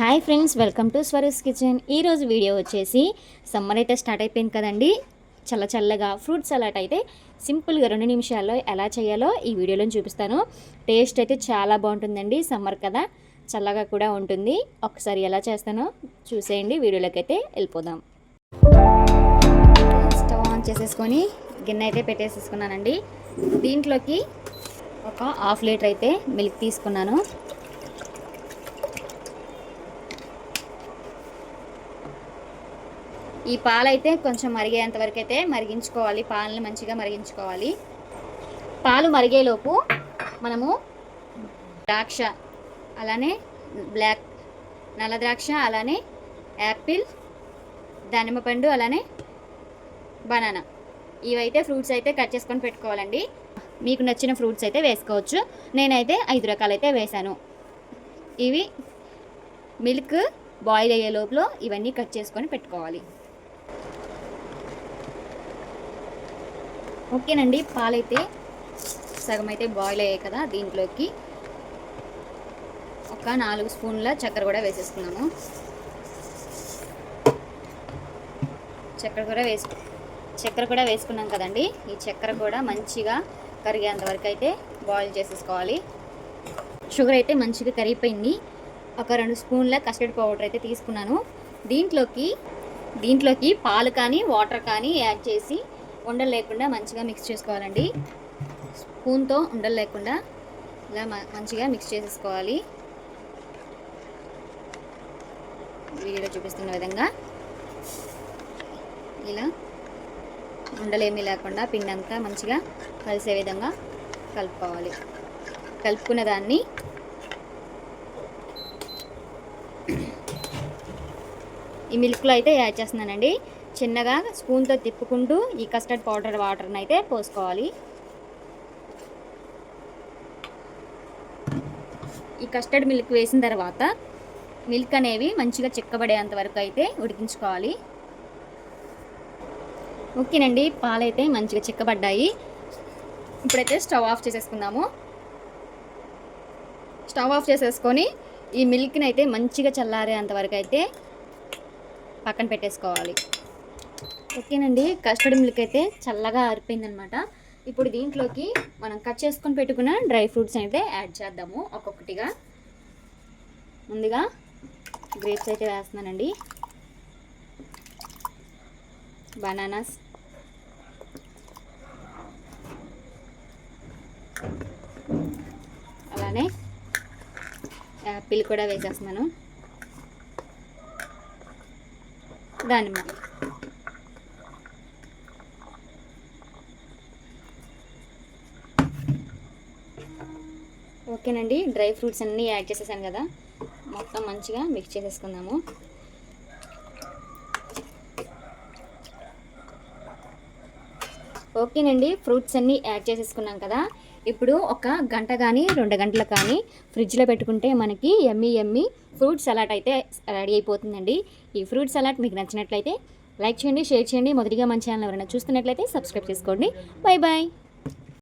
Hi friends, welcome to Swaroo's kitchen. ఈరోజు video వచ్చేసి summer అయితే స్టార్ట్ అయిపోయింది కదండి. చల్లగా ఫ్రూట్ సలాడ్ అయితే సింపుల్గా 2 నిమిషాల్లో ఎలా చేయాలో ఈ వీడియోలో చూపిస్తాను. టేస్ట్ అయితే చాలా బాగుంటుందండి. సమ్మర్ కదా, చల్లగా కూడా ఉంటుంది. ఒకసారి ఎలా చేస్తానో చూసేయండి. వీడియోలోకి అయితే వెళ్ళిపోదాం. స్టవ్ ఆన్ చేసేసుకొని గిన్నె అయితే పెట్టేసేసుకున్నానండి. దీంట్లోకి ఒక 1/2 లీటర్ అయితే మిల్క్ తీసుకున్నాను. ఈ పాలైతే కొంచెం మరిగేంత వరకు అయితే మరిగించుకోవాలి. పాలని మంచిగా మరిగించుకోవాలి. పాలు మరిగేలోపు మనము ద్రాక్ష, అలానే నల్ల ద్రాక్ష, అలానే యాపిల్, దానిమ్మ పండు, అలానే బనానా, ఇవైతే ఫ్రూట్స్ అయితే కట్ చేసుకొని పెట్టుకోవాలండి. మీకు నచ్చిన ఫ్రూట్స్ అయితే వేసుకోవచ్చు. నేనైతే 5 రకాలైతే వేసాను. ఇవి మిల్క్ బాయిల్ అయ్యే లోపల ఇవన్నీ కట్ చేసుకొని పెట్టుకోవాలి. ఓకేనండి, పాలైతే సగం అయితే బాయిల్ అయ్యాయి కదా. దీంట్లోకి ఒక 4 స్పూన్ల చక్కెర కూడా వేసేసుకున్నాము. చక్కెర కూడా వేసుకున్నాం కదండి. ఈ చక్కెర కూడా మంచిగా కరిగేంత వరకు అయితే బాయిల్ చేసేసుకోవాలి. షుగర్ అయితే మంచిగా కరిగిపోయింది. ఒక 2 స్పూన్ల కస్టర్డ్ పౌడర్ అయితే తీసుకున్నాను. దీంట్లోకి పాలు కానీ వాటర్ కానీ యాడ్ చేసి ఉండలు లేకుండా మంచిగా మిక్స్ చేసుకోవాలండి. స్పూన్తో ఉండలు లేకుండా ఇలా మంచిగా మిక్స్ చేసేసుకోవాలి. వీడియోలో చూపిస్తున్న విధంగా ఇలా ఉండలేమీ లేకుండా పిండి అంతా మంచిగా కలిసే విధంగా కలుపుకోవాలి. కలుపుకున్న దాన్ని ఈ మిల్క్లో అయితే యాడ్ చేస్తున్నానండి. చిన్నగా స్పూన్తో తిప్పుకుంటూ ఈ కస్టర్డ్ పౌడర్ వాటర్ని అయితే పోసుకోవాలి. ఈ కస్టర్డ్ మిల్క్ వేసిన తర్వాత మిల్క్ అనేవి మంచిగా చిక్కబడేంత వరకు అయితే ఉడికించుకోవాలి. ఓకేనండి, పాలైతే మంచిగా చిక్కబడ్డాయి. ఇప్పుడైతే స్టవ్ ఆఫ్ చేసేసుకుందాము. స్టవ్ ఆఫ్ చేసేసుకొని ఈ మిల్క్ని అయితే మంచిగా చల్లారేంత వరకు అయితే పక్కన పెట్టేసుకోవాలి. ఓకేనండి, కస్టర్డ్ మిల్క్ అయితే చల్లగా ఆరిపోయిందనమాట. ఇప్పుడు దీంట్లోకి మనం కట్ చేసుకొని పెట్టుకున్న డ్రై ఫ్రూట్స్ అయితే యాడ్ చేద్దాము ఒక్కొక్కటిగా. ముందుగా గ్రేప్స్ అయితే వేస్తున్నానండి. బనానాస్, అలానే యాపిల్ కూడా వేసేస్తున్నాను. దానిమ్మ, ఓకేనండి, డ్రై ఫ్రూట్స్ అన్నీ యాడ్ చేసేసాను కదా. మొత్తం మంచిగా మిక్స్ చేసేసుకుందాము. ఓకేనండి, ఫ్రూట్స్ అన్నీ యాడ్ చేసేసుకున్నాం కదా. ఇప్పుడు ఒక గంట కానీ 2 గంటలు కానీ ఫ్రిడ్జ్లో పెట్టుకుంటే మనకి యమ్మీ ఫ్రూట్ సలాడ్ అయితే రెడీ అయిపోతుందండి. ఈ ఫ్రూట్ సలాడ్ మీకు నచ్చినట్లయితే లైక్ చేయండి, షేర్ చేయండి. మొదటిగా మన ఛానల్ ఎవరైనా చూస్తున్నట్లయితే సబ్స్క్రైబ్ చేసుకోండి. బాయ్.